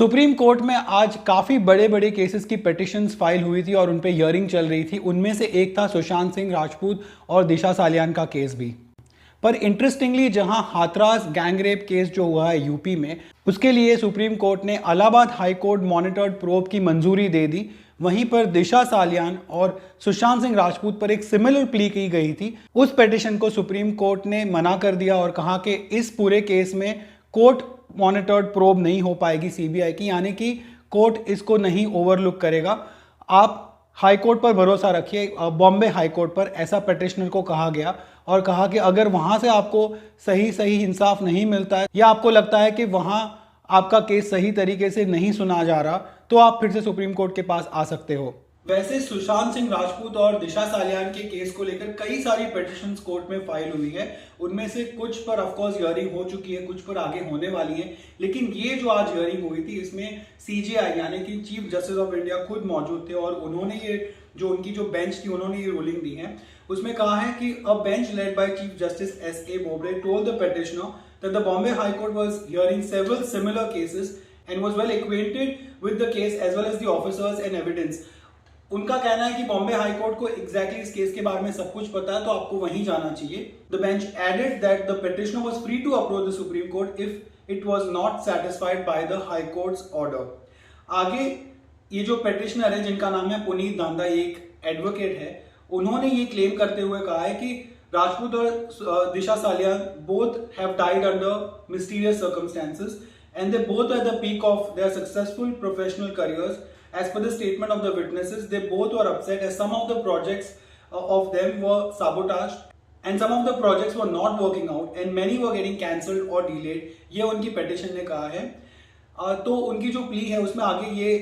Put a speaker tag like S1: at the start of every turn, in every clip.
S1: Supreme court में आज काफ़ी बड़े बड़े केसेस की पिटिशंस फाइल हुई थी और उन पे हियरिंग चल रही थी। उनमें से एक था सुशांत सिंह राजपूत और दिशा सालियान का केस भी। पर इंटरेस्टिंगली जहां हाथरस गैंग रेप केस जो हुआ है यूपी में, उसके लिए सुप्रीम कोर्ट ने Allahabad high court monitored probe की मंजूरी दे दी। वहीं पर दिशा सालियान और सुशांत सिंह राजपूत पर एक सिमिलर प्ली की गई थी। उस पिटिशन को सुप्रीम कोर्ट ने मना कर दिया और कहा कि इस पूरे केस में कोर्ट मॉनिटर्ड प्रोब नहीं हो पाएगी सीबीआई की, यानी कि कोर्ट इसको नहीं ओवरलुक करेगा। आप हाई कोर्ट पर भरोसा रखिए, बॉम्बे हाई कोर्ट पर, ऐसा पिटिशनर को कहा गया। और कहा कि अगर वहां से आपको सही सही इंसाफ नहीं मिलता है या आपको लगता है कि वहां आपका केस सही तरीके से नहीं सुना जा रहा, तो आप फिर से सुप्रीम कोर्ट के पास आ सकते हो। वैसे सुशांत सिंह राजपूत और दिशा सालियान के केस को लेकर कई सारी पिटिशंस कोर्ट में फाइल हुई है। उनमें से कुछ पर ऑफकोर्स हियरिंग हो चुकी है, कुछ पर आगे होने वाली है। लेकिन ये जो आज हियरिंग हुई थी, इसमें सीजेआई यानी कि चीफ जस्टिस ऑफ इंडिया खुद मौजूद थे और उन्होंने ये जो उनकी जो बेंच थी, उन्होंने ये रूलिंग दी है। उसमें कहा है कि अ bench led by chief justice एस.ए. Bobde told the petitioner that the Bombay High Court was hearing several similar cases and was well acquainted with the case as well as the officers and evidence. उनका कहना है कि Bombay high court को exactly इस case के बारे में सब कुछ पता है, तो आपको वहीं जाना चाहिए। The bench added that the petitioner was free to approach the supreme court if it was not satisfied by the high court's order. आगे ये जो पिटिशनर है, जिनका नाम है पुनीत धांधा, एक एडवोकेट है, उन्होंने ये क्लेम करते हुए कहा है कि राजपूत और दिशा Salian both have died under mysterious circumstances and they both are at the peak of their successful professional careers. As per the statement of the witnesses, they both were upset as some of the projects of them were sabotaged and some of the projects were not working out and many were getting cancelled or delayed. ये उनकी petition ने कहा है। तो उनकी जो plea है उसमें आगे ये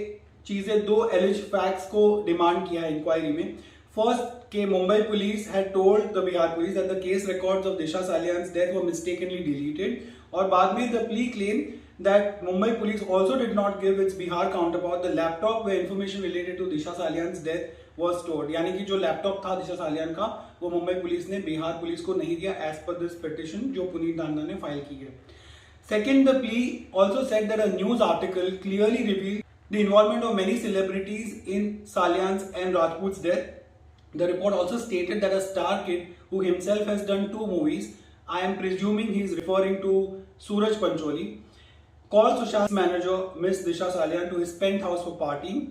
S1: चीजें दो एलिज फैक्ट्स को डिमांड किया है इंक्वायरी में। First, के Mumbai police had told the Bihar police that the case records of Disha Salian's death were mistakenly deleted, और बाद में the plea claimed that Mumbai police also did not give its Bihar counterpart the laptop where information related to Disha Salian's death was stored। यानी कि जो laptop था दिशा सालियान का, वो Mumbai police ने बिहार पुलिस को नहीं दिया as per this petition जो पुनीत धांधा ने फाइल की है। Second, the plea also said that a news article clearly revealed the involvement of many celebrities in Salian's and Rajput's death. The report also stated that a star kid who himself has done 2 movies, I am presuming he is referring to Suraj Pancholi, called Sushant's manager Miss Disha Salian to his penthouse for partying।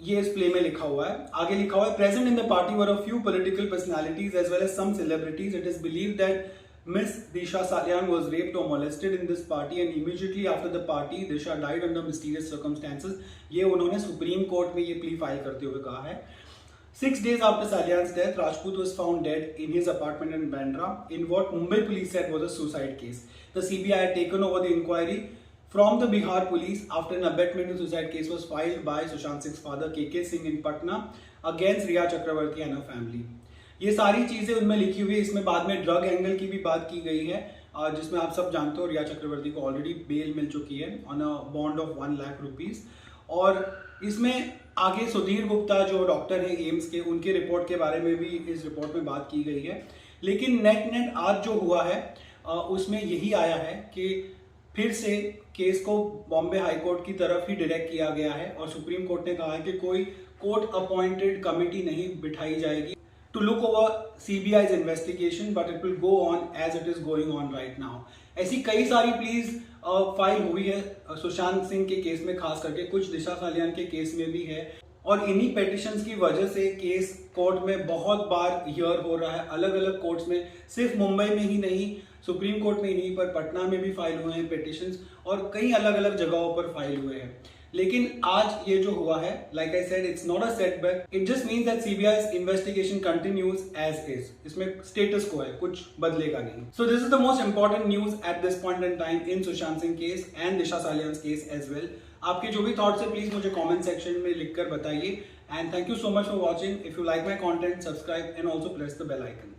S1: ये इस play में लिखा हुआ है। आगे लिखा हुआ है, present in the party were a few political personalities as well as some celebrities. It is believed that Miss Disha Salian was raped or molested in this party and immediately after the party Disha died under mysterious circumstances। ये उन्होंने supreme court में ये plea file करते हुए कहा है। 6 days after Salian's death, Rajput was found dead in his apartment in Bandra in what Mumbai police said was a suicide case. The CBI had taken over the inquiry from the Bihar police after an abetment in suicide case was filed by Sushant Singh's father KK Singh in Patna against Riya Chakravarti and her family। ये सारी चीजें उनमें लिखी हुई है। इसमें बाद में ड्रग एंगल की भी बात की गई है, जिसमें आप सब जानते हो रिया चक्रवर्ती को ऑलरेडी बेल मिल चुकी है on a bond of 1 lakh rupees. और इसमें आगे सुधीर गुप्ता जो डॉक्टर है एम्स के, उनके रिपोर्ट के बारे में भी इस रिपोर्ट में बात की गई है। लेकिन नेट आज जो हुआ है उसमें यही आया है कि फिर से केस को बॉम्बे हाई कोर्ट की तरफ ही डायरेक्ट किया गया है और सुप्रीम कोर्ट ने कहा है कि कोई कोर्ट अपॉइंटेड कमिटी नहीं बिठाई जाएगी to look over CBI's investigation, but it will go on as it is going on right now। ऐसी कई सारी प्लीज फाइल हुई है सुशांत सिंह के केस में, खास करके कुछ दिशा सालियान के केस में भी है। और इन्हीं पिटिशंस की वजह से केस कोर्ट में बहुत बार हियर हो रहा है, अलग अलग कोर्ट्स में, सिर्फ मुंबई में ही नहीं, सुप्रीम कोर्ट में ही नहीं, पर पटना में भी फाइल हुए हैं पिटिशंस और कई अलग अलग जगहों पर फाइल हुए हैं। लेकिन आज ये जो हुआ है, like I said, it's not a setback, it just means that CBI's investigation continues as is. इसमें स्टेटस को है, कुछ बदलेगा नहीं। So this is the most important news at this point in time in Sushant Singh case and Disha Salian case as well. आपके जो भी thoughts है please मुझे कमेंट सेक्शन में लिखकर बताइए। And thank you so much for watching. If you like my content, subscribe and also press the bell icon.